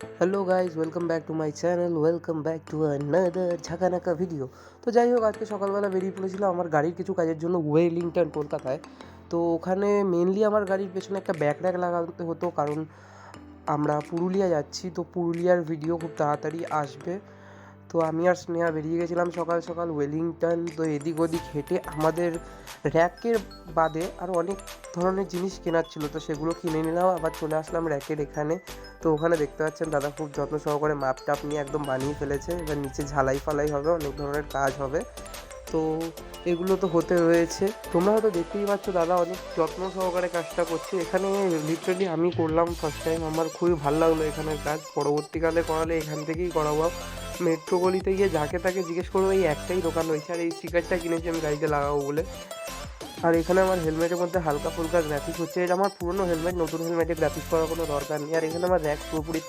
Hello guys, welcome back to my channel, welcome back to another ঝাঁকানাকা video. তো যাই হোক, আজকে সকালবেলা বেরিয়ে পড়েছিলাম আমার গাড়ির কিছু কাজের জন্য ওয়েলিংটন, কলকাতায়। তো ওখানে মেনলি আমার গাড়ির পেছনে একটা ব্যাক র্যাক লাগাতে হতো, কারণ আমরা পুরুলিয়া যাচ্ছি। তো পুরুলিয়ার ভিডিও খুব তাড়াতাড়ি আসবে। তো আমি আর স্নেহা বেরিয়ে গেছিলাম সকাল সকাল ওয়েলিংটন। তো এদিক ওদিক হেঁটে আমাদের র্যাকের বাদে আরও অনেক ধরনের জিনিস কেনার ছিল, তো সেগুলো কিনে নিলাম। আবার চলে আসলাম র্যাকের এখানে। তো ওখানে দেখতে পাচ্ছেন দাদা খুব যত্ন সহকারে মাপ টাপ নিয়ে একদম বানিয়ে ফেলেছে। এবার নিচে ঝালাই ফালাই হবে, অনেক ধরনের কাজ হবে। তো এগুলো তো হতে রয়েছে, তোমরা হয়তো দেখতেই পাচ্ছ দাদা অনেক যত্ন সহকারে কাজটা করছে। এখানে লিটারালি আমি করলাম ফার্স্ট টাইম, আমার খুবই ভালো লাগলো এখানের কাজ। পরবর্তীকালে করালে এখান থেকেই করাবো। মেট্রো গলিতে গিয়ে যাকে তাকে জিজ্ঞেস করবো, এই একটাই দোকান রয়েছে। আর এই স্টিকারটা কিনেছি আমি গাড়িতে লাগাবো বলে। আর এখানে আমার হেলমেটের মধ্যে হালকা ফুলকা গ্রাফিক্স হচ্ছে। এটা আমার পুরনো হেলমেট, নতুন হেলমেটে গ্রাফিক্স করার কোনো দরকার নেই। আর এখানে আমার র্যাক পুরোপুরি